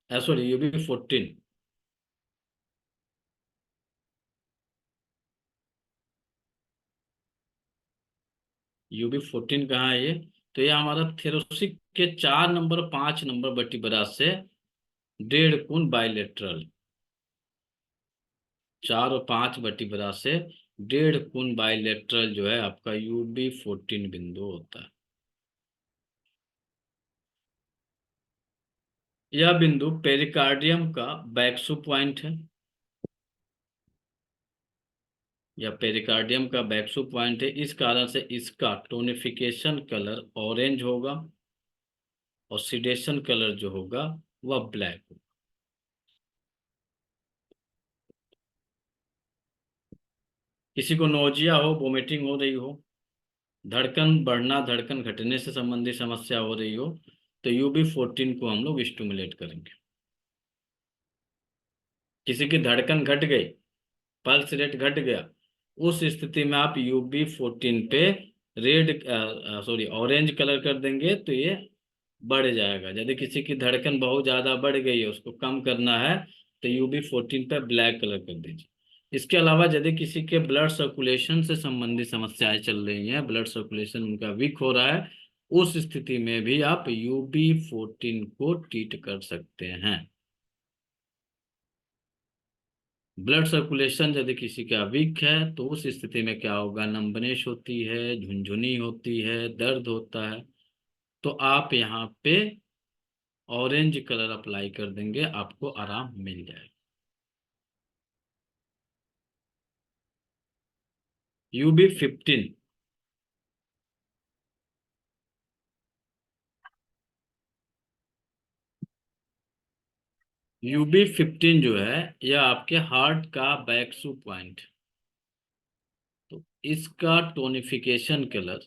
Sorry, UB14। UB14 कहाँ है ये? तो ये हमारा थेरोसिक के 4 नंबर 5 नंबर वर्टिब्रा से 1.5 गुण बाइलेटरल, 4 और 5 वर्टिब्रा से 1.5 गुण बाइलेटरल जो है आपका UB14 बिंदु होता है। यह बिंदु पेरिकार्डियम का बैक्सू पॉइंट है, या पेरिकार्डियम का बैक्सू पॉइंट है। इस कारण से इसका टोनिफिकेशन कलर ऑरेंज होगा और सिडेशन कलर जो होगा वह ब्लैक होगा। किसी को नोजिया हो, वोमिटिंग हो रही हो, धड़कन बढ़ना धड़कन घटने से संबंधित समस्या हो रही हो, तो UB14 को हम लोग स्टिमुलेट करेंगे। किसी की धड़कन घट गई, पल्स रेट घट गया, उस स्थिति में आप UB14 पे रेड, सॉरी, ऑरेंज कलर कर देंगे तो ये बढ़ जाएगा। यदि किसी की धड़कन बहुत ज्यादा बढ़ गई है, उसको कम करना है, तो UB14 पे ब्लैक कलर कर दीजिए। इसके अलावा यदि किसी के ब्लड सर्कुलेशन से संबंधित समस्याएं चल रही हैं, ब्लड सर्कुलेशन उनका वीक हो रहा है, उस स्थिति में भी आप UB14 को ट्रीट कर सकते हैं। ब्लड सर्कुलेशन यदि किसी का वीक है तो उस स्थिति में क्या होगा, नंबनेश होती है, झुनझुनी होती है, दर्द होता है, तो आप यहाँ पे ऑरेंज कलर अप्लाई कर देंगे, आपको आराम मिल जाएगा। UB15। UB15 जो है यह आपके हार्ट का बैक्सू पॉइंट, तो इसका टोनिफिकेशन कलर,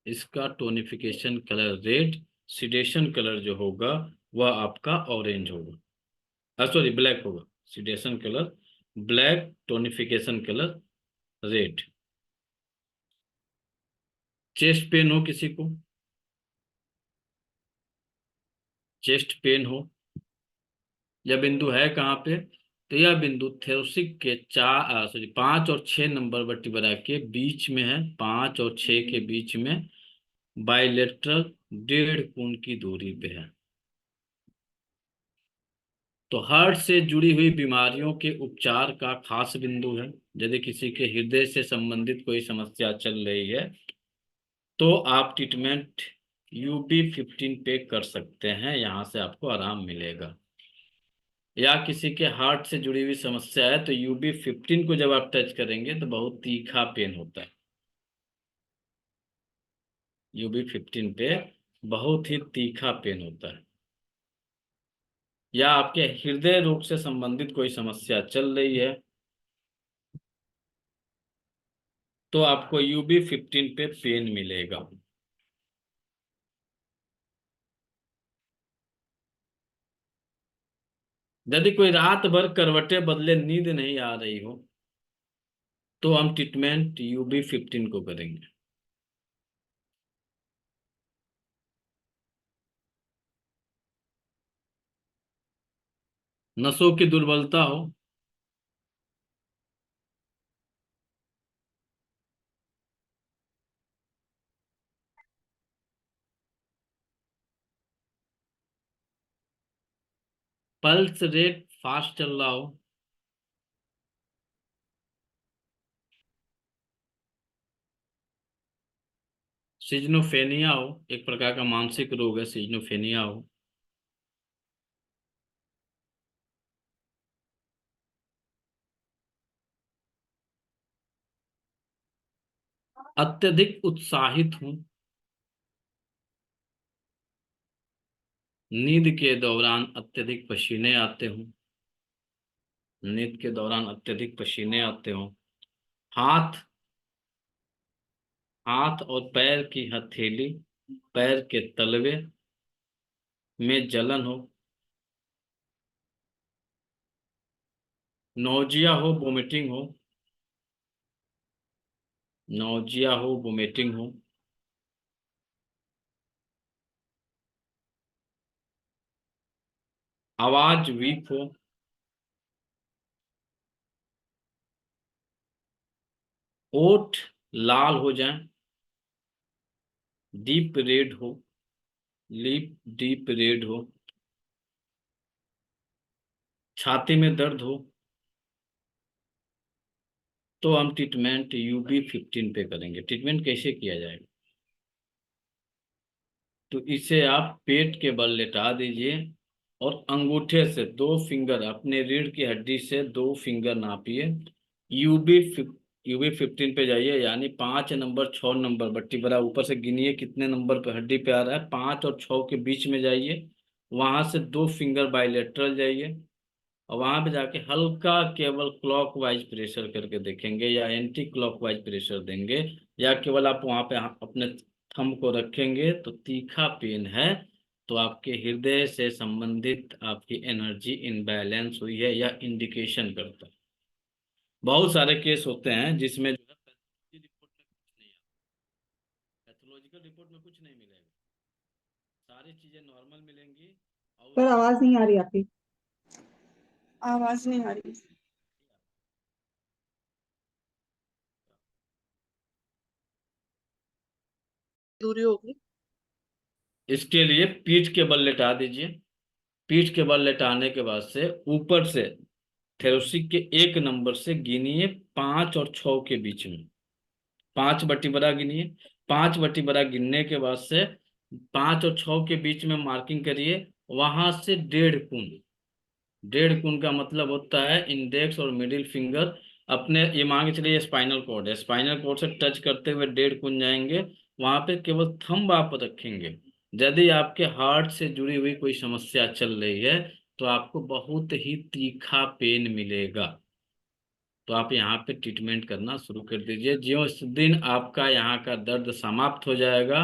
इसका tonification colour red, sedation colour जो होगा वह आपका ऑरेंज होगा, सॉरी ब्लैक होगा। Sedation colour black, tonification colour red. Chest pain हो किसी को, चेस्ट पेन हो, यह बिंदु है कहाँ पे? तो यह बिंदु थेरोसिक के 5 और 6 नंबर वर्टिब्रा के बीच में है, 5 और 6 के बीच में, बाइलेटरल 1.5 गुण की दूरी पे है। तो हार्ट से जुड़ी हुई बीमारियों के उपचार का खास बिंदु है। यदि किसी के हृदय से संबंधित कोई समस्या चल रही है, तो आप ट्रीटमेंट UB15 पे कर सकते हैं, यहाँ से आपको आराम मिलेगा। या किसी के हार्ट से जुड़ी हुई समस्या है, तो UB15 को जब आप टच करेंगे तो बहुत तीखा पेन होता है। UB15 पे बहुत ही तीखा पेन होता है। या आपके हृदय रोग से संबंधित कोई समस्या चल रही है, तो आपको UB15 पे पेन मिलेगा। यदि कोई रात भर करवटे बदले नींद नहीं आ रही हो, तो हम ट्रीटमेंट UB15 को करेंगे। नसों की दुर्बलता हो, पल्स रेट फास्ट चल रहा हो, सिजनोफेनिया हो, एक प्रकार का मानसिक रोग है सिजनोफेनिया हो, अत्यधिक उत्साहित हूं, नींद के दौरान अत्यधिक पसीने आते हों, नींद के दौरान अत्यधिक पसीने आते हों, हाथ हाथ और पैर की हथेली, पैर के तलवे में जलन हो, नौजिया हो, वोमिटिंग हो, नौजिया हो, वोमिटिंग हो, आवाज वीक हो, ओठ लाल हो जाए, डीप रेड हो, लिप डीप रेड हो, छाती में दर्द हो, तो हम ट्रीटमेंट UB15 पे करेंगे। ट्रीटमेंट कैसे किया जाएगा? तो इसे आप पेट के बल लेटा दीजिए और अंगूठे से 2 फिंगर अपने रीढ़ की हड्डी से 2 फिंगर नापिए। यूबी UB15 पे जाइए, यानी 5 नंबर 6 नंबर बट्टी बरा ऊपर से गिनिए कितने नंबर पे हड्डी पे आ रहा है, 5 और 6 के बीच में जाइए। वहां से 2 फिंगर बाइलेटरल जाइए और वहां पे जाके हल्का केवल क्लॉकवाइज प्रेशर करके देखेंगे या एंटी क्लॉकवाइज प्रेशर देंगे, या केवल आप वहां पे अपने थंब को रखेंगे तो तीखा पेन है, तो आपके हृदय से संबंधित आपकी एनर्जी इनबैलेंस हुई है या इंडिकेशन करता है। बहुत सारे केस होते हैं जिसमें जो है पैथोलॉजी रिपोर्ट में कुछ नहीं आता, पैथोलॉजिकल रिपोर्ट में कुछ नहीं मिलेगा, सारी चीजें नॉर्मल मिलेंगी और पर उसके आवाज नहीं आ रही आपकी। आवाज नहीं आ रही। दूरी होगी। इसके लिए पीठ के बल लेटा दीजिए। पीठ के बल लेटाने के बाद से ऊपर से थेरोसिक के 1 नंबर से गिनिए 5 और 6 के बीच में, 5 बटी बरा गिनिए। 5 बटी बरा गिनने के बाद से 5 और 6 के बीच में मार्किंग करिए। वहां से 1.5 गुण, 1.5 गुण का मतलब होता है इंडेक्स और मिडिल फिंगर अपने, ये मान के चलिए स्पाइनल कॉर्ड है, स्पाइनल कॉर्ड से टच करते हुए 1.5 गुण जाएंगे। वहां पे केवल थंब आप रखेंगे। यदि आपके हार्ट से जुड़ी हुई कोई समस्या चल रही है तो आपको बहुत ही तीखा पेन मिलेगा, तो आप यहाँ पे ट्रीटमेंट करना शुरू कर दीजिए। जिस दिन आपका यहाँ का दर्द समाप्त हो जाएगा,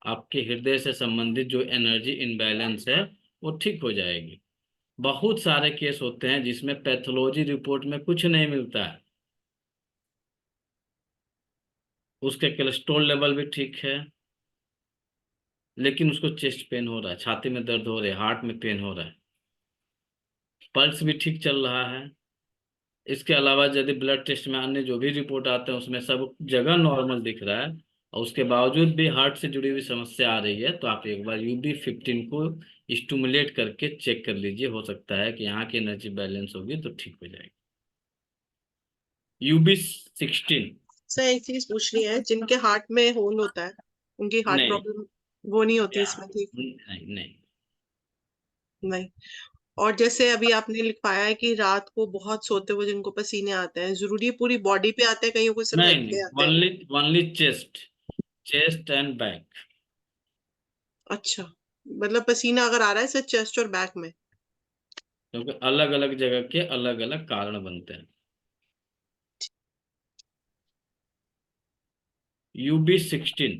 आपके हृदय से संबंधित जो एनर्जी इनबैलेंस है वो ठीक हो जाएगी। बहुत सारे केस होते हैं जिसमें पैथोलॉजी रिपोर्ट में कुछ नहीं मिलता है, उसके कोलेस्ट्रॉल लेवल भी ठीक है लेकिन उसको चेस्ट पेन हो रहा है, छाती में दर्द हो रहा है, हार्ट में पेन हो रहा है, पल्स भी ठीक चल रहा है। इसके अलावा यदि ब्लड टेस्ट में अन्य जो भी रिपोर्ट आते हैं उसमें सब जगह नॉर्मल दिख रहा है और उसके बावजूद भी हार्ट से जुड़ी हुई समस्या आ रही है, तो आप एक बार UB15 को स्टूमुलेट करके चेक कर लीजिए, हो सकता है कि यहाँ की एनर्जी बैलेंस होगी तो ठीक हो जाएगी। UB16 सर एक चीज पूछनी है, जिनके हार्ट में होल होता है उनकी हार्ट नहीं, प्रॉब्लम वो नहीं होती या इसमें, ठीक? नहीं नहीं। नहीं। और जैसे अभी आपने लिखवाया है कि रात को बहुत सोते हुए जिनको पसीने आते हैं, जरूरी है पूरी बॉडी पे आते हैं, कहीं को सिर्फ नहीं हेड नहीं, पे आते हैं? Only only chest, chest and back. अच्छा, मतलब पसीना अगर आ रहा है सिर्फ चेस्ट और बैक में? क्योंकि अलग अलग जगह के अलग अलग कारण बनते हैं। UB16,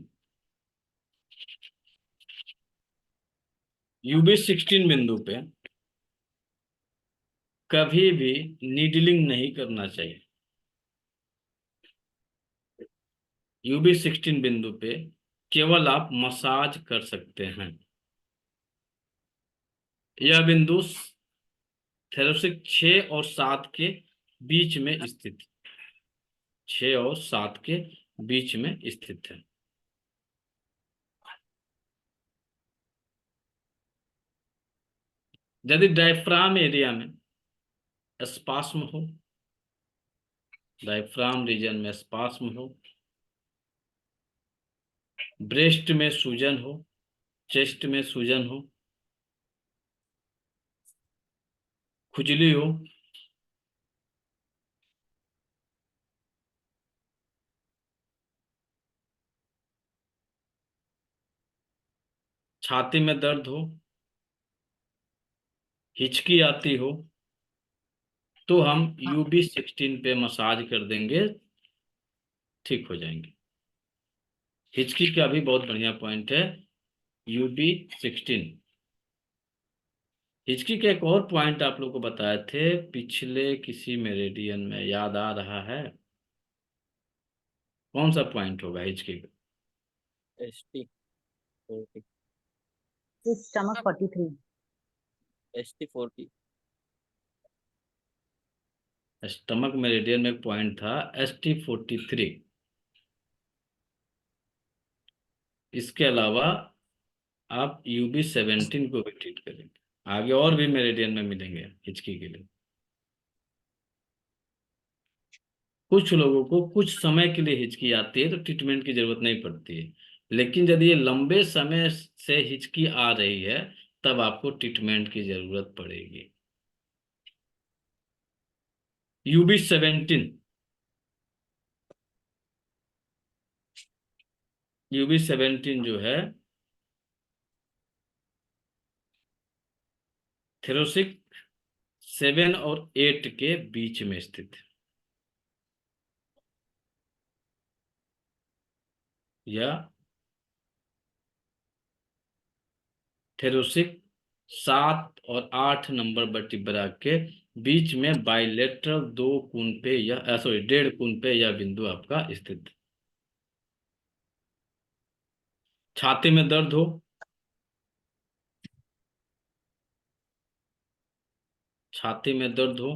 UB16 बिंदु पे कभी भी नीडलिंग नहीं करना चाहिए। UB16 बिंदु पे केवल आप मसाज कर सकते हैं। यह बिंदु थेरोसिक 6 और 7 के बीच में स्थित, 6 और 7 के बीच में स्थित है। यदि डायफ्राम एरिया में स्पास्म हो, डायफ्राम रीजन में स्पास्म हो, ब्रेस्ट में सूजन हो, चेस्ट में सूजन हो, खुजली हो, छाती में दर्द हो, हिचकी आती हो, तो हम UB16 पे मसाज कर देंगे, ठीक हो जाएंगे। हिचकी का भी बहुत बढ़िया पॉइंट है UB16। हिचकी का एक और पॉइंट आप लोग को बताए थे पिछले किसी मेरेडियन में, याद आ रहा है? कौन सा पॉइंट होगा हिचकी का? ST 40। Stomach 43। ST40। Stomach meridian में एक पॉइंट था ST43। इसके अलावा आप UB17 को भी ट्रीट करेंगे। आगे और भी मेरिडियन में मिलेंगे हिचकी के लिए। कुछ लोगों को कुछ समय के लिए हिचकी आती है तो ट्रीटमेंट की जरूरत नहीं पड़ती है, लेकिन यदि ये लंबे समय से हिचकी आ रही है तब आपको ट्रीटमेंट की जरूरत पड़ेगी। UB17, UB17 जो है थेरोसिक 7 और 8 के बीच में स्थित है, या थेरोसिक 7 और 8 नंबर वर्टिब्रा के बीच में बाइलेटरल 2 कोण पे या सॉरी 1.5 कोण पे यह बिंदु आपका स्थित है। छाती में दर्द हो, छाती में दर्द हो,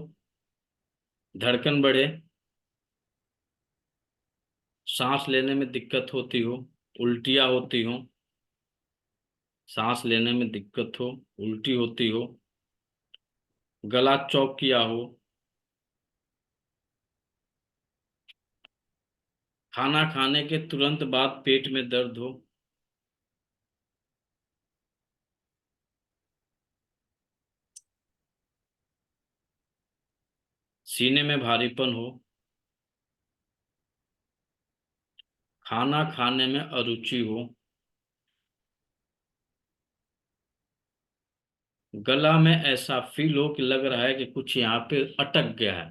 धड़कन बढ़े, सांस लेने में दिक्कत होती हो, उल्टियां होती हो, सांस लेने में दिक्कत हो, उल्टी होती हो, गला चौक किया हो, खाना खाने के तुरंत बाद पेट में दर्द हो, सीने में भारीपन हो, खाना खाने में अरुचि हो, गला में ऐसा फील हो कि लग रहा है कि कुछ यहाँ पे अटक गया है,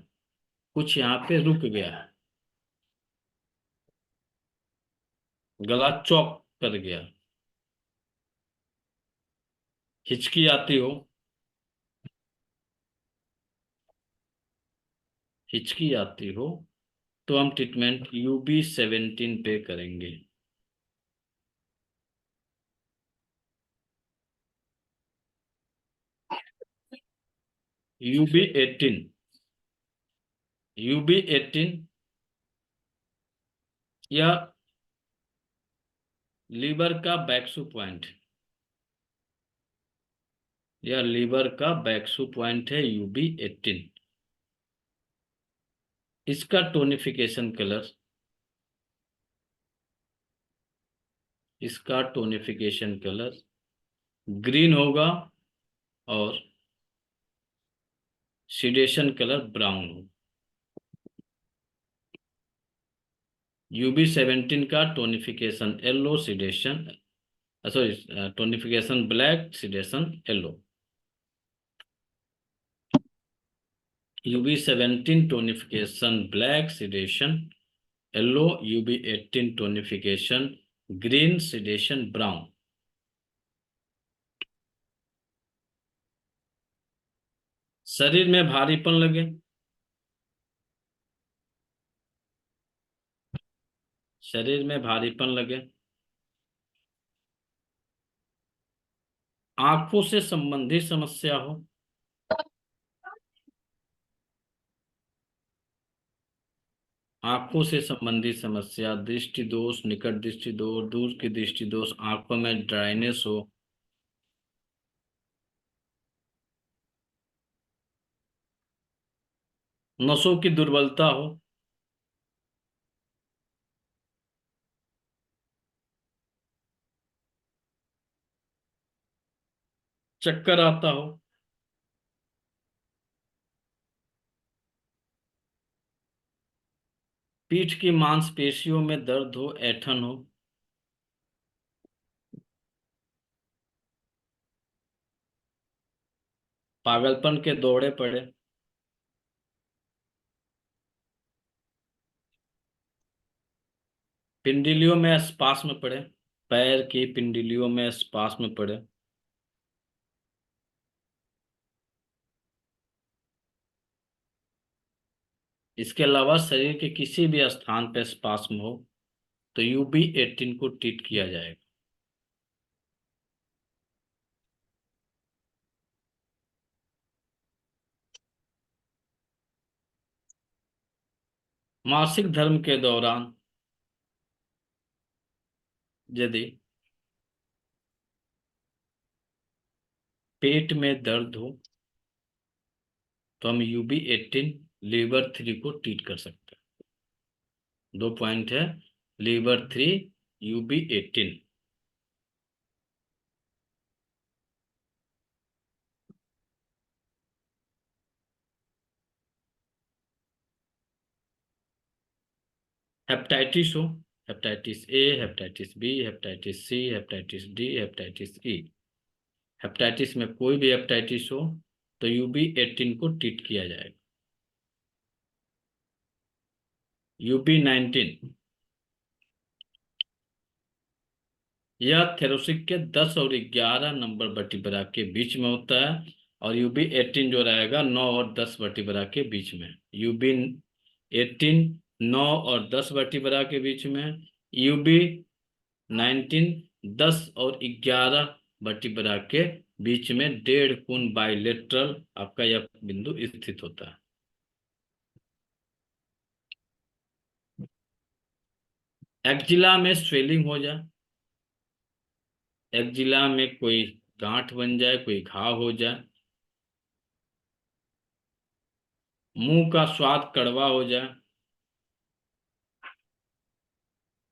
कुछ यहाँ पे रुक गया है, गला चौक कर गया, हिचकी आती हो, हिचकी आती हो, तो हम ट्रीटमेंट UB17 पे करेंगे। UB18, UB18 या लीवर का बैक्सू पॉइंट, या लीवर का बैक्सू पॉइंट है UB18। इसका टोनिफिकेशन कलर, इसका टोनिफिकेशन कलर ग्रीन होगा और सिडेशन कलर ब्राउन हो। UB17 का tonification yellow, sedation sorry tonification black, sedation yellow. UB17 tonification black, sedation yellow, UB18 tonification green, sedation brown. शरीर में भारीपन लगे, शरीर में भारीपन लगे, आंखों से संबंधित समस्या हो, आंखों से संबंधित समस्या, दृष्टि दोष, निकट दृष्टि दोष, दूर की दृष्टि दोष, आंखों में ड्राइनेस हो, नसों की दुर्बलता हो, चक्कर आता हो, पीठ की मांसपेशियों में दर्द हो, ऐंठन हो, पागलपन के दौरे पड़े, पिंडलियों में स्पास्म पड़े, पैर की पिंडलियों में स्पास्म पड़े, इसके अलावा शरीर के किसी भी स्थान पर स्पास्म हो तो UB18 को ट्रीट किया जाएगा। मासिक धर्म के दौरान यदि पेट में दर्द हो तो हम UB18 लीवर 3 को ट्रीट कर सकते हैं। 2 पॉइंट है, लीवर 3 UB18। हेपेटाइटिस हो, hepatitis A, hepatitis B, hepatitis C, hepatitis D, hepatitis E। Hepatitis में कोई भी हेपेटाइटिस हो तो UB18 को ट्रीट किया जाएगा। UB19 यह थेरोसिक के 10 और 11 नंबर वर्टिब्रा के बीच में होता है, और UB18 जो रहेगा 9 और 10 वर्टिब्रा के बीच में। UB18 9 और 10 वर्टिब्रा के बीच में, UB19 10 और 11 वर्टिब्रा के बीच में 1.5 कोण बाइलेटरल आपका यह बिंदु स्थित होता है। एक्जिला में स्वेलिंग हो जाए, एक्जिला में कोई गांठ बन जाए, कोई घाव हो जाए, मुंह का स्वाद कड़वा हो जाए,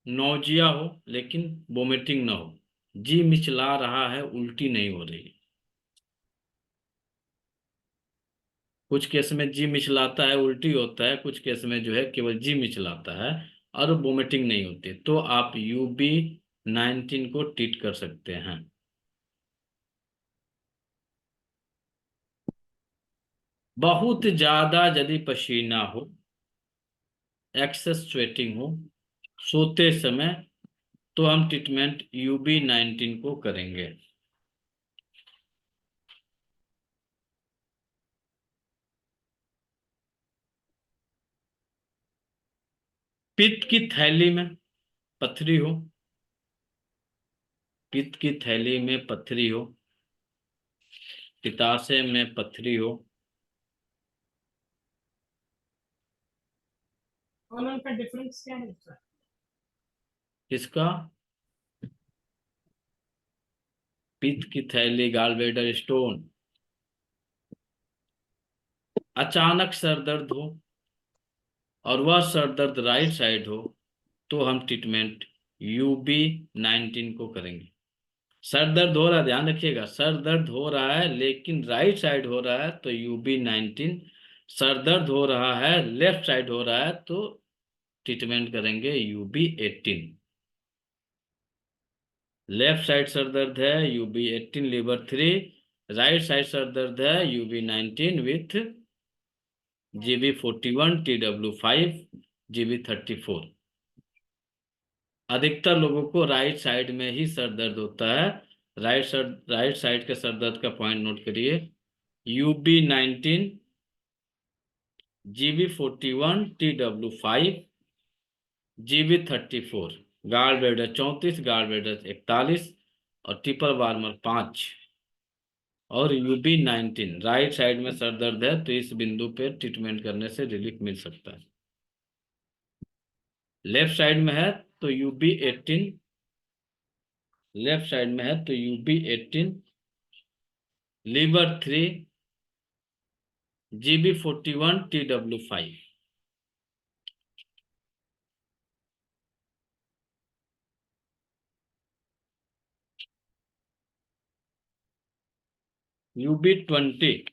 नौजिया हो लेकिन वोमिटिंग ना हो, जी मिचला रहा है उल्टी नहीं हो रही। कुछ केस में जी मिचलाता है उल्टी होता है, कुछ केस में जो है केवल जी मिचलाता है और वोमिटिंग नहीं होती, तो आप UB19 को ट्रीट कर सकते हैं। बहुत ज्यादा यदि पसीना हो, एक्सेस स्वेटिंग हो सोते समय, तो हम ट्रीटमेंट UB19 को करेंगे। पित्त की थैली में पथरी हो, पित्त की थैली में पथरी हो, पित्ताशय में पथरी हो, दोनों का डिफरेंस क्या है सर? किसका? पित्त की थैली, गॉल ब्लैडर स्टोन। अचानक सर दर्द हो और वह सर दर्द राइट साइड हो, तो हम ट्रीटमेंट UB19 को करेंगे। सर दर्द हो रहा है, ध्यान रखिएगा, सर दर्द हो रहा है लेकिन राइट साइड हो रहा है तो UB19। सर दर्द हो रहा है लेफ्ट साइड हो रहा है तो ट्रीटमेंट करेंगे UB18। लेफ्ट साइड सर दर्द है UB18 liver 3, right side sir दर्द है UB19 with GB41 TW5 GB34। अधिकतर लोगों को राइट साइड में ही सर दर्द होता है। राइट साइड के सर दर्द का पॉइंट नोट करिए, UB19 GB41 TW5 GB34, gall bladder 34, gall bladder 41 और ट्रिपल वार्मर 5, और UB19 राइट साइड में सर दर्द है तो इस बिंदु पे ट्रीटमेंट करने से रिलीफ मिल सकता है। लेफ्ट साइड में है तो UB18, लेफ्ट साइड में है तो UB18 liver 3 GB41 TW5। UB20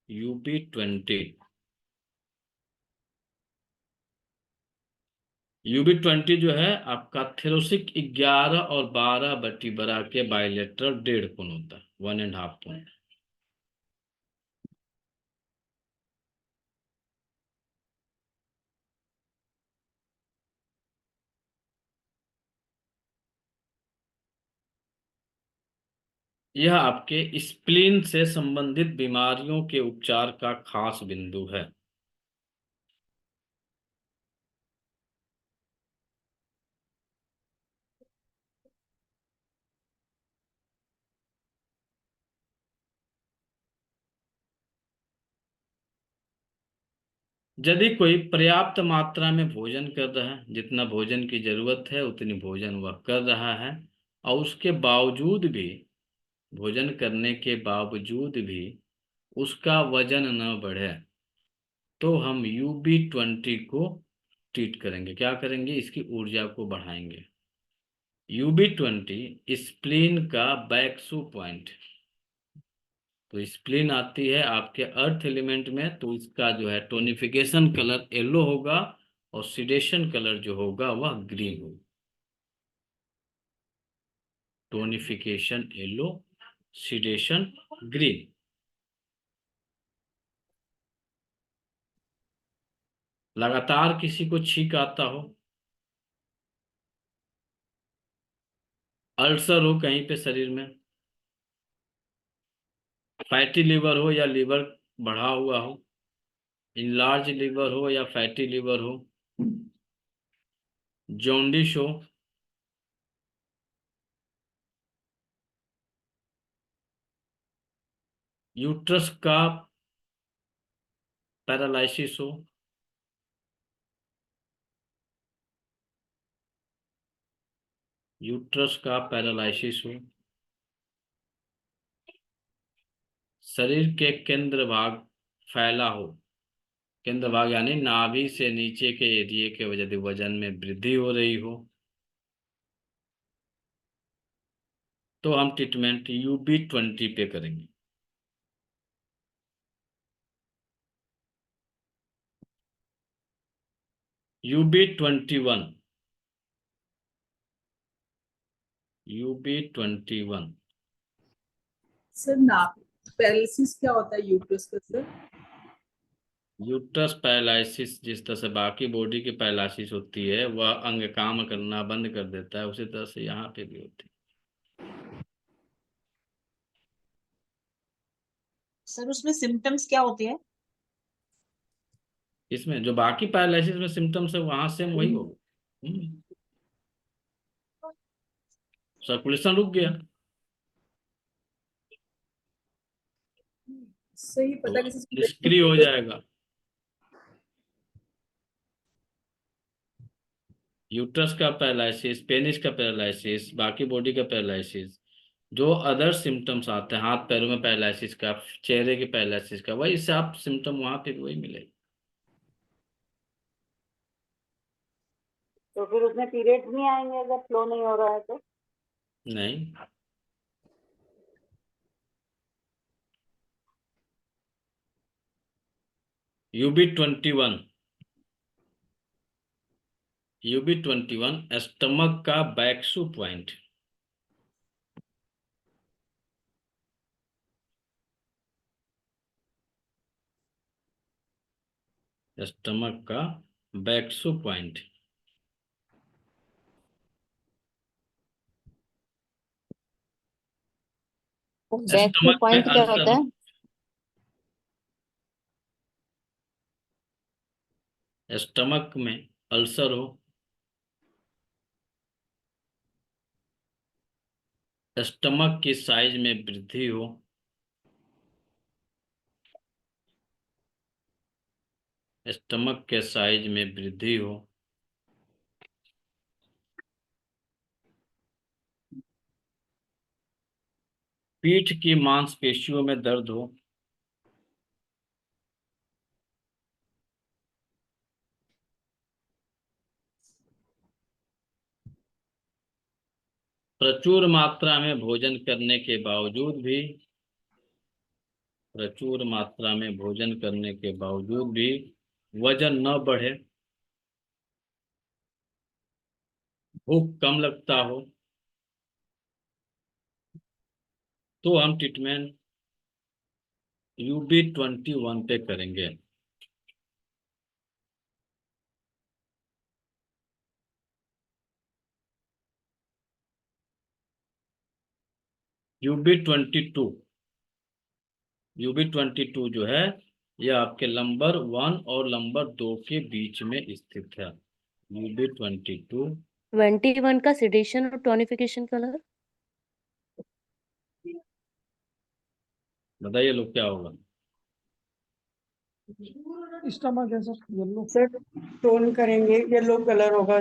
UB20 UB20 जो है आपका थेरोसिक 11 और 12 वर्टिब्रा के बाइलेटरल 1.5 कोण होता है, 1.5 कोण। यह आपके स्प्लीन से संबंधित बीमारियों के उपचार का खास बिंदु है। यदि कोई पर्याप्त मात्रा में भोजन कर रहा है, जितना भोजन की जरूरत है उतनी भोजन वह कर रहा है, और उसके बावजूद भी, भोजन करने के बावजूद भी उसका वजन न बढ़े, तो हम UB20 को ट्रीट करेंगे। क्या करेंगे? इसकी ऊर्जा को बढ़ाएंगे। UB20 स्प्लीन का बैक्सू पॉइंट। तो स्प्लीन आती है आपके अर्थ एलिमेंट में, तो इसका जो है टोनिफिकेशन कलर येलो होगा और सिडेशन कलर जो होगा वह ग्रीन होगा। Tonification yellow, sedation green. लगातार किसी को छींक आता हो, अल्सर हो कहीं पे शरीर में, फैटी लीवर हो या लीवर बढ़ा हुआ हो, इनलार्ज लीवर हो या फैटी लीवर हो, जॉन्डिस हो, यूट्रस का पैरालिसिस हो, यूट्रस का पैरालिसिस हो, शरीर के केंद्र भाग फैला हो, केंद्र भाग यानी नाभि से नीचे के एरिया के वजह से वजन में वृद्धि हो रही हो, तो हम ट्रीटमेंट UB20 पे करेंगे। UB21, UB21 सर नाप पैरालिसिस क्या होता है यूट्रस का सर? यूट्रस पैरालिसिस जिस तरह से बाकी बॉडी की पैरालिसिस होती है, वह अंग काम करना बंद कर देता है, उसी तरह से यहाँ पे भी होती है। सर उसमें सिम्टम्स क्या होते हैं? इसमें जो बाकी पैरालिसिस में सिम्टम्स है वहां से वही होगा। सर्कुलेशन रुक गया, सही तो पता कैसे निष्क्रिय हो जाएगा। यूट्रस का पैरालिसिस, पेनिस का पैरालिसिस, बाकी बॉडी का पैरालिसिस, जो अदर सिम्टम्स आते हैं, हाथ पैरों में पैरालिसिस का, चेहरे के पैरालिसिस का, वही से आप सिम्टम वहां पे भी वही मिलेगा। तो फिर उसमें पीरियड्स नहीं आएंगे अगर फ्लो नहीं हो रहा है तो? नहीं, UB21, UB21 स्टमक का बैक्सू पॉइंट। स्टमक का बैक्सू पॉइंट। बैक स्टमक में पॉइंट क्या अल्सर होता हो, है? स्टमक में अल्सर हो, स्टमक की साइज में वृद्धि हो, स्टमक के साइज में वृद्धि हो, पीठ की मांसपेशियों में दर्द हो, प्रचुर मात्रा में भोजन करने के बावजूद भी, प्रचुर मात्रा में भोजन करने के बावजूद भी वजन न बढ़े, भूख कम लगता हो, तो हम ट्रीटमेंट UB21 पे करेंगे। UB22, UB22 जो है यह आपके नंबर 1 और नंबर 2 के बीच में स्थित है। UB22 21 का सिडेशन और टोनिफिकेशन कलर? बताइए लोग क्या होगा? स्टमक है सर येलो। सर टोन करेंगे, येलो कलर होगा।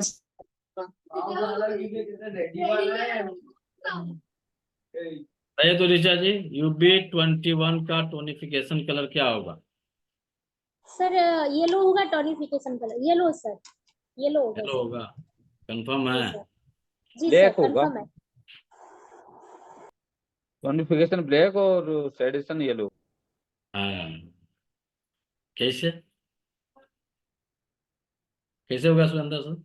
बताइए तो ऋचा जी, UB21 का टोनिफिकेशन कलर क्या होगा? सर येलो होगा tonification colour, yellow sir, yellow होगा येलो सर। होगा, कंफर्म जी है? सर, जी सर ब्लैक होगा। कंफर्म है। टोनिफिकेशन ब्लैक और सेडिशन येलो। हाँ, कैसे कैसे होगा सुरेंद्र सर?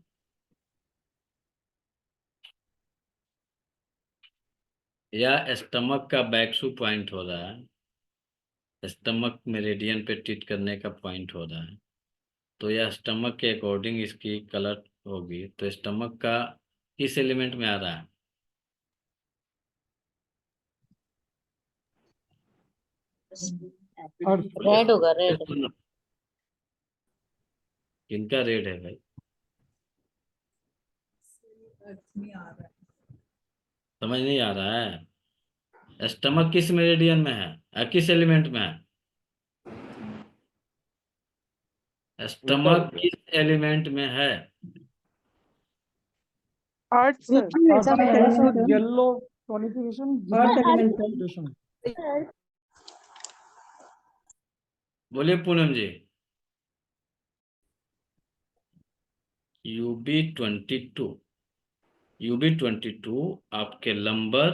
या स्टमक का बैक्सू पॉइंट हो रहा है, स्टमक मेरिडियन पे टिट करने का पॉइंट हो रहा है, तो यह स्टमक के अकॉर्डिंग इसकी कलर होगी। तो स्टमक का किस एलिमेंट में आ रहा है? रेड होगा, रेड। किनका रेड है भाई? अर्थ में आ रहा है। समझ नहीं आ रहा है। स्टमक किस मेरिडियन में है, किस एलिमेंट में है? स्टमक किस एलिमेंट में है? Art sir, yellow tonification art sir, element. Sir बोलिए पूनम जी। UB22 आपके नंबर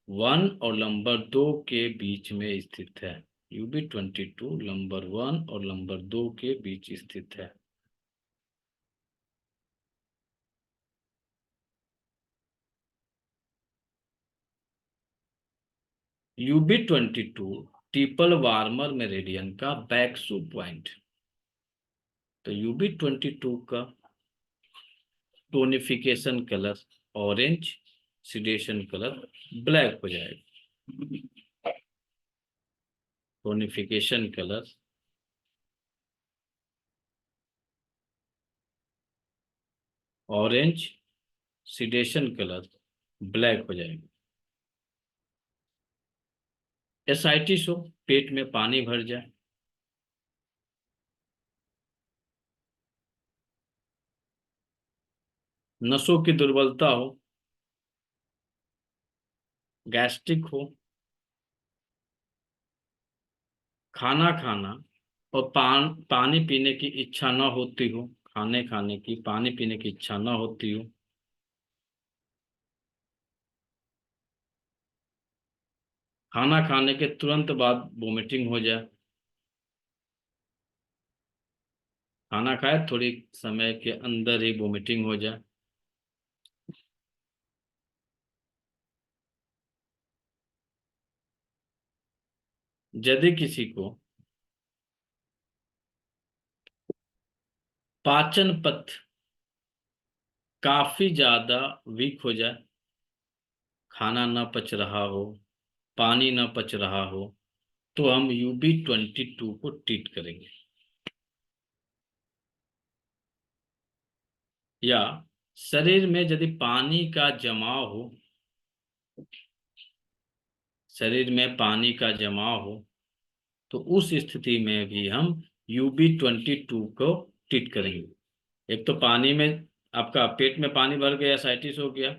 1 और नंबर 2 के बीच में स्थित है। UB22 नंबर 1 और नंबर 2 के बीच स्थित है। UB22 ट्रिपल वार्मर मेरिडियन का बैक्सू पॉइंट। तो UB22 का tonification colour orange, sedation colour black हो जाएगा। Tonification colour orange, sedation colour black हो जाएगा। एसाइटिस हो, पेट में पानी भर जाए, नसों की दुर्बलता हो, गैस्ट्रिक हो, खाना खाना और पानी पीने की इच्छा न होती हो, खाने की पानी पीने की इच्छा न होती हो, खाना खाने के तुरंत बाद वोमिटिंग हो जाए, खाना खाए थोड़ी समय के अंदर ही वोमिटिंग हो जाए, यदि किसी को पाचन पथ काफी ज्यादा वीक हो जाए, खाना न पच रहा हो, पानी न पच रहा हो, तो हम UB22 को ट्रीट करेंगे। या शरीर में यदि पानी का जमाव हो, शरीर में पानी का जमाव हो, तो उस स्थिति में भी हम UB22 को ट्रीट करेंगे। एक तो पानी में आपका पेट में पानी भर गया, एसाइटिस हो गया,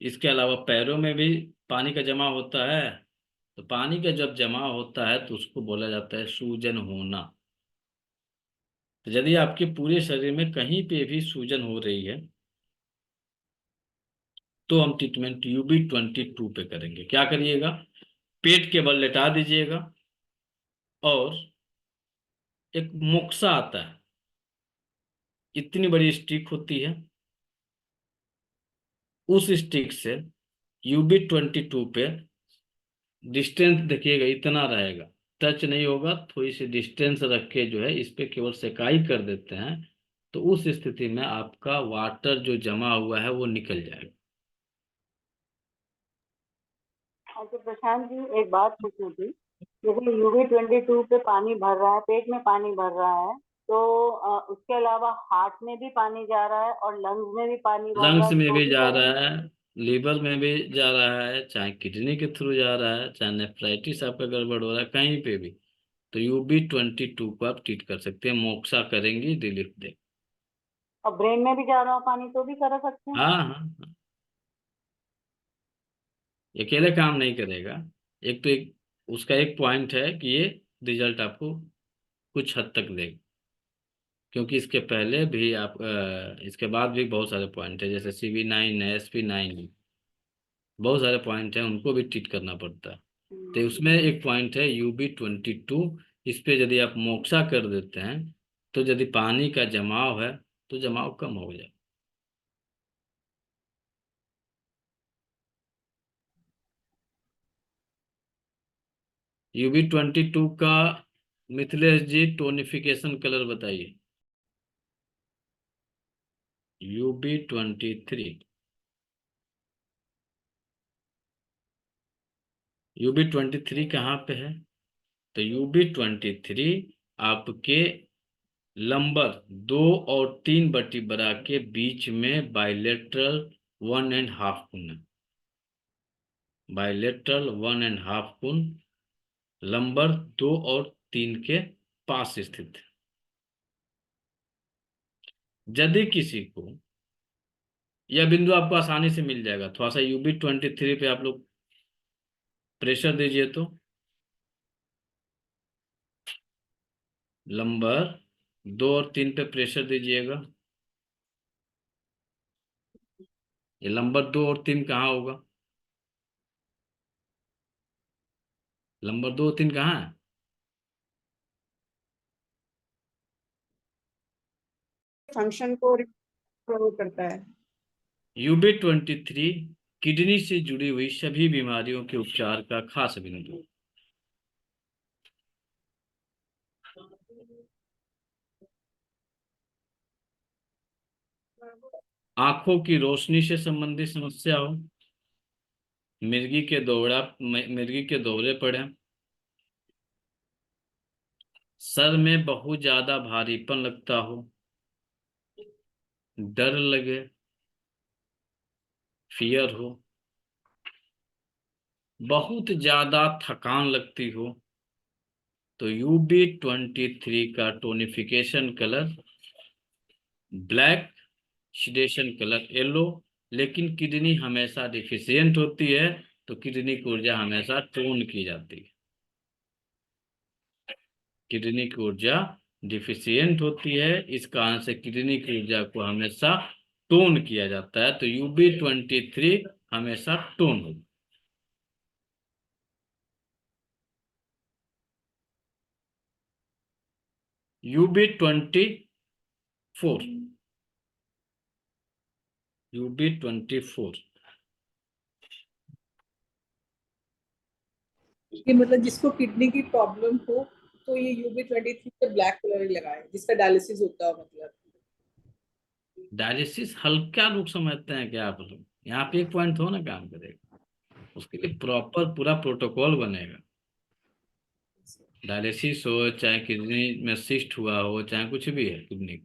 इसके अलावा पैरों में भी पानी का जमा होता है। तो पानी का जब जमा होता है तो उसको बोला जाता है सूजन होना। तो यदि आपके पूरे शरीर में कहीं पे भी सूजन हो रही है तो हम ट्रीटमेंट UB22 पे करेंगे। क्या करिएगा, पेट के बल लेटा दीजिएगा और एक मोक्सा आता है, इतनी बड़ी स्टिक होती है, उस स्टिक से UB22 पे डिस्टेंस देखिएगा इतना रहेगा, टच नहीं होगा, थोड़ी सी डिस्टेंस रख के जो है इस पे केवल सेकाई कर देते हैं, तो उस स्थिति में आपका वाटर जो जमा हुआ है वो निकल जाएगा। अच्छा प्रशांत जी, एक बात पूछनी थी। जैसे UB22 पे पानी भर रहा है, पेट में पानी भर रहा है, तो उसके अलावा हार्ट में भी पानी जा रहा है और लंग्स में भी पानी भर रहा लंग्स है, में तो भी भी जा करेंगे? रहा है, लीवर में भी जा रहा है, चाहे किडनी के थ्रू जा रहा है, चाहे नेफ्राइटिस आपका गड़बड़ हो रहा है, कहीं पे भी तो UB22 को आप ट्रीट कर सकते हैं, मोक्सा करेंगी, रिलीफ दे। और ब्रेन में भी जा रहा हो पानी तो भी करा सकते हैं। हाँ हाँ हाँ, अकेले काम नहीं करेगा। एक तो एक उसका एक पॉइंट है कि ये रिजल्ट आपको कुछ हद तक देगा, क्योंकि इसके पहले भी आप इसके बाद भी बहुत सारे पॉइंट है, जैसे CV9 है, SP9 है, बहुत सारे पॉइंट हैं, उनको भी ट्रीट करना पड़ता है। तो उसमें एक पॉइंट है UB22, इस पे यदि आप मोक्सा कर देते हैं तो यदि पानी का जमाव है तो जमाव कम हो जाए। UB22 का मिथिलेश जी टोनिफिकेशन कलर बताइए। UB23, UB23 कहाँ पे है? तो UB23 आपके लंबर 2 और 3 बटी बरा के बीच में बाइलेटरल 1.5 कोण है। बाइलेटरल 1.5 कोण लंबर 2 और 3 के पास स्थित है। यदि किसी को यह बिंदु आपको आसानी से मिल जाएगा, थोड़ा सा UB23 पे आप लोग प्रेशर दीजिए तो लंबर 2 और 3 पे प्रेशर दीजिएगा। ये लंबर 2 और 3 कहाँ होगा? लंबर 2 और 3 कहाँ है? फंक्शन को रिकवर करता है। UB23 किडनी से जुड़ी हुई सभी बीमारियों के उपचार का खास बिंदु। आंखों की रोशनी से संबंधित समस्या हो, मिर्गी के दौरे पड़े, सर में बहुत ज्यादा भारीपन लगता हो, डर लगे, फियर हो, बहुत ज्यादा थकान लगती हो, तो UB23 का tonification colour black, sedation colour yellow. लेकिन किडनी हमेशा डिफिशियंट होती है तो किडनी की ऊर्जा हमेशा टोन की जाती है। किडनी की ऊर्जा डिफिशियंट होती है, इस कारण से किडनी की ऊर्जा को हमेशा टोन किया जाता है, तो UB23 हमेशा टोन होगी। UB24, UB24 कि मतलब जिसको किडनी की प्रॉब्लम हो तो ये UB23 पे ब्लैक कलर ही लगाए, जिसका डायलिसिस होता हो मतलब। डायलिसिस हल्का रूप समझते हैं क्या आप लोग? यहाँ पे एक पॉइंट हो ना काम करेगा, उसके लिए प्रॉपर पूरा प्रोटोकॉल बनेगा। डायलिसिस हो, चाहे किडनी में सिस्ट हुआ हो, चाहे कुछ भी है किडनी,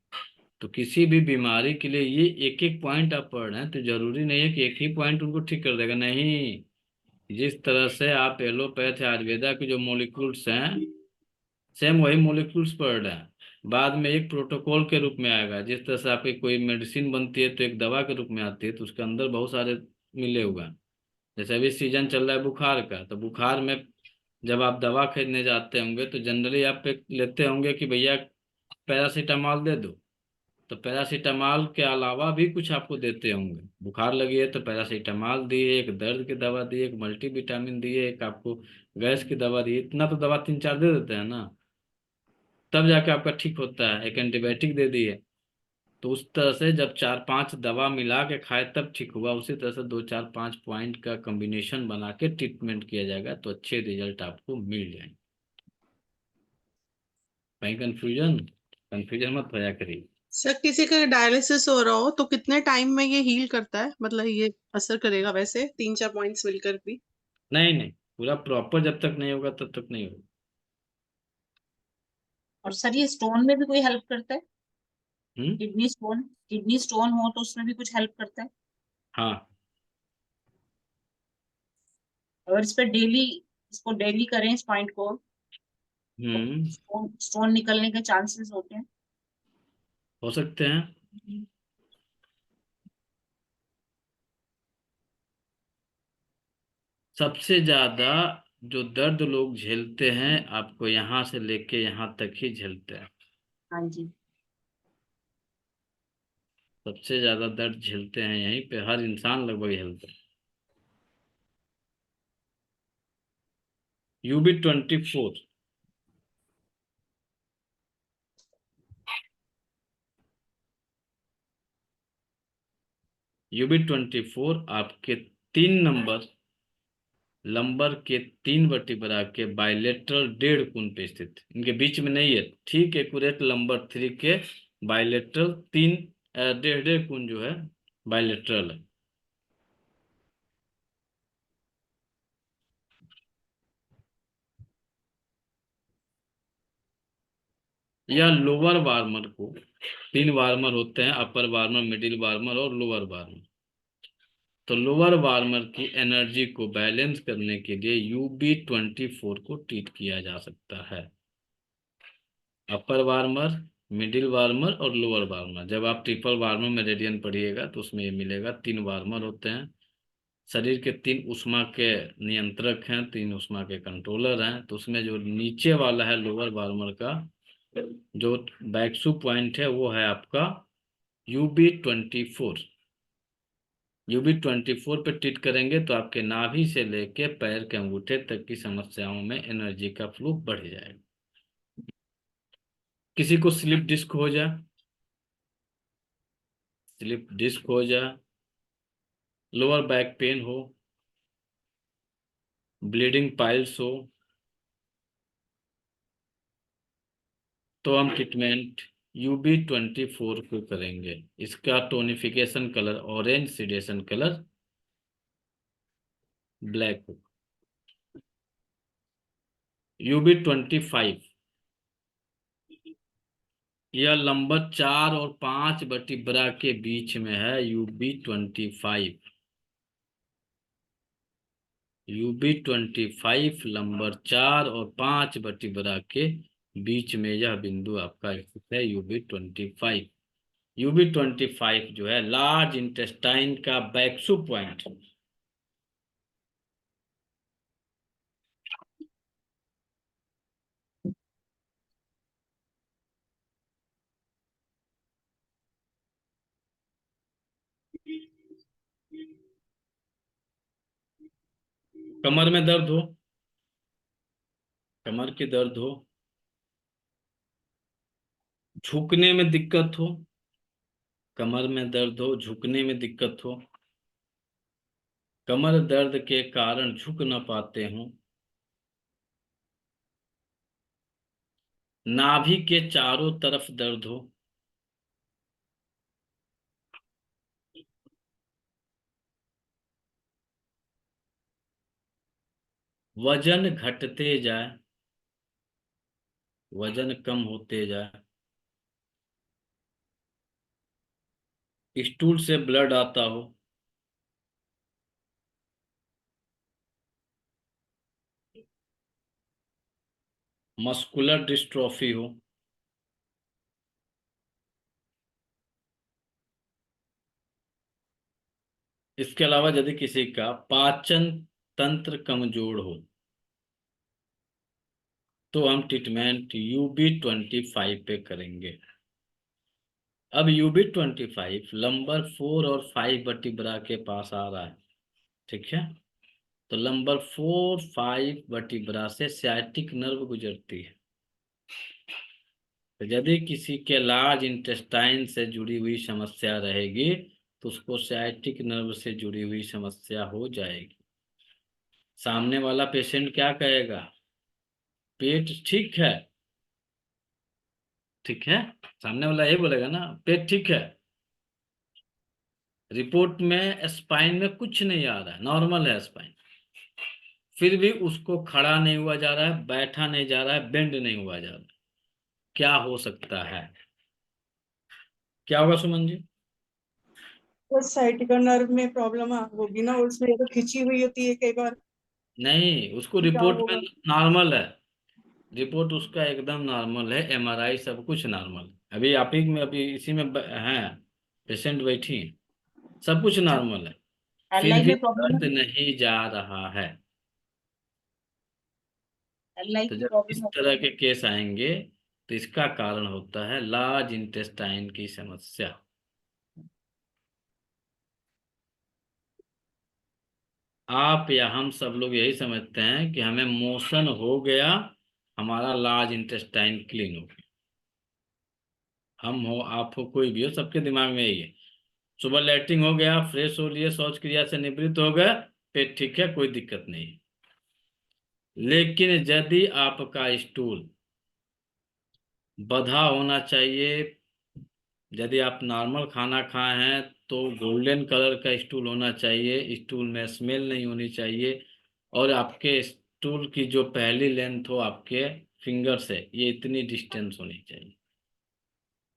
तो किसी भी बीमारी के लिए ये एक एक पॉइंट आप पढ़ रहे हैं, तो जरूरी नहीं है कि एक ही पॉइंट उनको ठीक कर देगा, नहीं। जिस तरह से आप एलोपैथ आयुर्वेदा के जो मॉलिक्यूल्स हैं, सेम वही मॉलिक्यूल्स पढ़ रहे हैं, बाद में एक प्रोटोकॉल के रूप में आएगा। जिस तरह से आपकी कोई मेडिसिन बनती है तो एक दवा के रूप में आती है, तो उसके अंदर बहुत सारे मिले हुए हैं। जैसे अभी सीजन चल रहा है बुखार का, तो बुखार में जब आप दवा खरीदने जाते होंगे तो जनरली आप एक लेते होंगे कि भैया पैरासीटामॉल दे दो, तो पैरासीटामॉल के अलावा भी कुछ आपको देते होंगे। बुखार लगी है तो पैरासीटामॉल दिए, एक दर्द की दवा दिए, एक मल्टीविटामिन दिए, एक आपको गैस की दवा दी, इतना तो दवा 3-4 दे देते हैं ना, तब जाके आपका ठीक होता है। एक एंटीबायोटिक दे दिए, तो उस तरह से जब 4-5 दवा मिला के खाए तब ठीक हुआ, उसी तरह से 2-4-5 पॉइंट का कॉम्बिनेशन बना के ट्रीटमेंट किया जाएगा, तो अच्छे रिजल्ट आपको मिल जाएंगे। कहीं कंफ्यूजन कंफ्यूजन मत होया करिए। सर किसी का डायलिसिस हो रहा हो तो कितने टाइम में ये हील करता है, मतलब ये असर करेगा वैसे 3-4 पॉइंट्स मिलकर भी? नहीं नहीं, पूरा प्रॉपर जब तक नहीं होगा तब तक नहीं होगा। और सर ये स्टोन में भी कोई हेल्प करता है? हम्म, किडनी स्टोन हो तो उसमें भी कुछ हेल्प करता है? हाँ। अगर इसको डेली करें इस पॉइंट को, स्टोन निकलने के चांसेस होते हैं। हो सकते हैं। सबसे ज्यादा जो दर्द लोग झेलते हैं आपको यहाँ से लेके यहाँ तक ही झेलते हैं। हाँ जी। सबसे ज्यादा दर्द झेलते हैं यहीं पे, हर इंसान लगभग झेलता है। UB24 UB24 आपके 3 नंबर लंबर के 3 वर्टिब्रा के बाइलेटरल डेढ़ कोण पे स्थित, इनके बीच में नहीं है, ठीक एक्यूरेट लंबर 3 के बाइलेटरल 3 डेढ़ डेढ़ कोण जो है बाइलेटरल है। या लोअर वार्मर को, 3 वार्मर होते हैं, अपर वार्मर, मिडिल वार्मर और लोअर वार्मर। तो लोअर वार्मर की एनर्जी को बैलेंस करने के लिए UB24 को ट्रीट किया जा सकता है। अपर वार्मर, मिडिल वार्मर और लोअर वार्मर। जब आप ट्रिपल वार्मर में रेडियन पढ़िएगा तो उसमें ये मिलेगा। 3 वार्मर होते हैं, शरीर के 3 ऊष्मा के नियंत्रक हैं, 3 ऊष्मा के कंट्रोलर हैं। तो उसमें जो नीचे वाला है लोअर वार्मर का जो बैक्सू पॉइंट है वो है आपका UB24। UB24 पे ट्रीट करेंगे तो आपके नाभि से लेके पैर के अंगूठे तक की समस्याओं में एनर्जी का फ्लो बढ़ जाएगा। किसी को स्लिप डिस्क हो जाए, लोअर बैक पेन हो, ब्लीडिंग पाइल्स हो, तो हम ट्रीटमेंट UB24 को करेंगे। इसका tonification colour orange, sedation colour black हो। UB25 यह लंबर 4 और 5 वर्टिब्रा के बीच में है। UB25 लंबर 4 और 5 वर्टिब्रा के बीच में यह बिंदु आपका स्थित है UB25। UB25 जो है लार्ज इंटेस्टाइन का बैक्सू पॉइंट। कमर में दर्द हो, कमर की दर्द हो, झुकने में दिक्कत हो, कमर में दर्द हो, झुकने में दिक्कत हो, कमर दर्द के कारण झुक न पाते हो, नाभि के चारों तरफ दर्द हो, वजन घटते जाए, वजन कम होते जाए, स्टूल से ब्लड आता हो, मस्कुलर डिस्ट्रोफी हो, इसके अलावा यदि किसी का पाचन तंत्र कमजोर हो तो हम ट्रीटमेंट UB25 पे करेंगे। अब UB25 लंबर 4 और 5 वर्टिब्रा के पास आ रहा है, ठीक है। तो लंबर 4, 5 वर्टिब्रा से सियाटिक नर्व गुजरती है। तो यदि किसी के लार्ज इंटेस्टाइन से जुड़ी हुई समस्या रहेगी तो उसको सियाटिक नर्व से जुड़ी हुई समस्या हो जाएगी। सामने वाला पेशेंट क्या कहेगा? पेट ठीक है, ठीक है, सामने वाला यही बोलेगा ना, पेट ठीक है। रिपोर्ट में स्पाइन में कुछ नहीं आ रहा है, नॉर्मल है स्पाइन, फिर भी उसको खड़ा नहीं हुआ जा रहा है, बैठा नहीं जा रहा है, बेंड नहीं हुआ जा रहा है। क्या हो सकता है? क्या होगा सुमन जी? तो साइटिका नर्व में प्रॉब्लम होगी ना, उसमें तो खिंची हुई होती है कई बार। नहीं, उसको क्या रिपोर्ट में होगा? नॉर्मल है, रिपोर्ट उसका एकदम नॉर्मल है, एमआरआई सब कुछ नॉर्मल है। अभी आप ही में अभी इसी में हैं, पेशेंट बैठी हैं, सब कुछ नॉर्मल है, फिर एलआई भी में प्रॉब्लम दर्द है, नहीं जा रहा है। एलआई तो की जब इस प्रॉब्लम होती तरह है। के केस आएंगे तो इसका कारण होता है लार्ज इंटेस्टाइन की समस्या। आप या हम सब लोग यही समझते हैं कि हमें मोशन हो गया, हमारा लार्ज इंटेस्टाइन क्लीन हो गया। हम हो, आप हो, कोई भी हो, सबके दिमाग में यही है। सुबह लैट्रिन हो गया, फ्रेश हो लिए, शौच क्रिया से निवृत्त हो गए, पेट ठीक है, कोई दिक्कत नहीं है। लेकिन यदि आपका स्टूल बंधा होना चाहिए, यदि आप नॉर्मल खाना खाए हैं तो गोल्डन कलर का स्टूल होना चाहिए, स्टूल में स्मेल नहीं होनी चाहिए, और आपके स्टूल की जो पहली लेंथ हो आपके फिंगर से ये इतनी डिस्टेंस होनी चाहिए,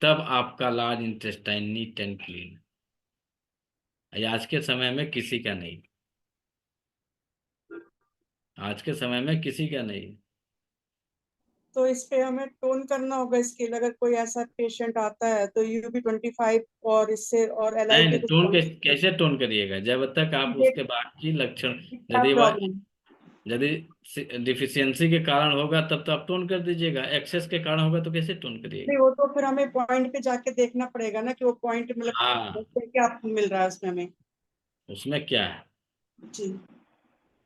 तब आपका large intestine neat and clean. आज के समय में किसी का नहीं, आज के समय में किसी का नहीं। तो इस पे हमें टोन करना होगा स्केल, अगर कोई ऐसा पेशेंट आता है तो UB25 और इससे और एलआई नहीं के नहीं, कुछ टोन कैसे टोन करिएगा जब तक आप उसके बाकी लक्षण, क्या यदि वह प्रॉब्लम। यदि डिफिशियंसी के कारण होगा तब तो आप टोन कर दीजिएगा, एक्सेस के कारण होगा तो कैसे टोन करिएगा? नहीं, वो तो फिर हमें पॉइंट पे जाके देखना पड़ेगा ना कि वो पॉइंट हाँ, मतलब क्या मिल रहा है उसमें हमें। उसमें क्या है? जी।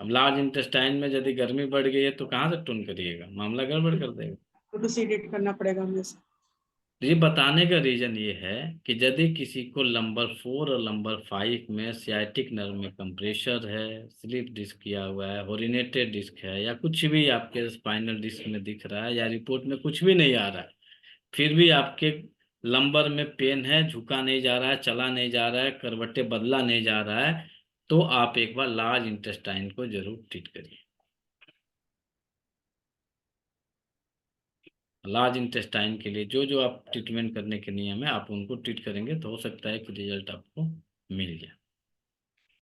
अब लार्ज इंटेस्टाइन में यदि गर्मी बढ़ गई है तो कहाँ से टोन करिएगा, मामला गड़बड़ कर देगा। तो डिसीडेट करना पड़ेगा हमें। तो ये बताने का रीजन ये है कि यदि किसी को नंबर 4 और नंबर 5 में सियाटिक नर्व में कंप्रेशर है, स्लिप डिस्क किया हुआ है, होरिनेटेड डिस्क है, या कुछ भी आपके स्पाइनल डिस्क में दिख रहा है, या रिपोर्ट में कुछ भी नहीं आ रहा है, फिर भी आपके लंबर में पेन है, झुका नहीं जा रहा है, चला नहीं जा रहा है, करवटे बदला नहीं जा रहा है, तो आप एक बार लार्ज इंटेस्टाइन को जरूर ट्रीट करिए। लार्ज इंटेस्टाइन के लिए जो जो आप ट्रीटमेंट करने के नियम है आप उनको ट्रीट करेंगे तो हो सकता है कि रिजल्ट आपको मिल जाए।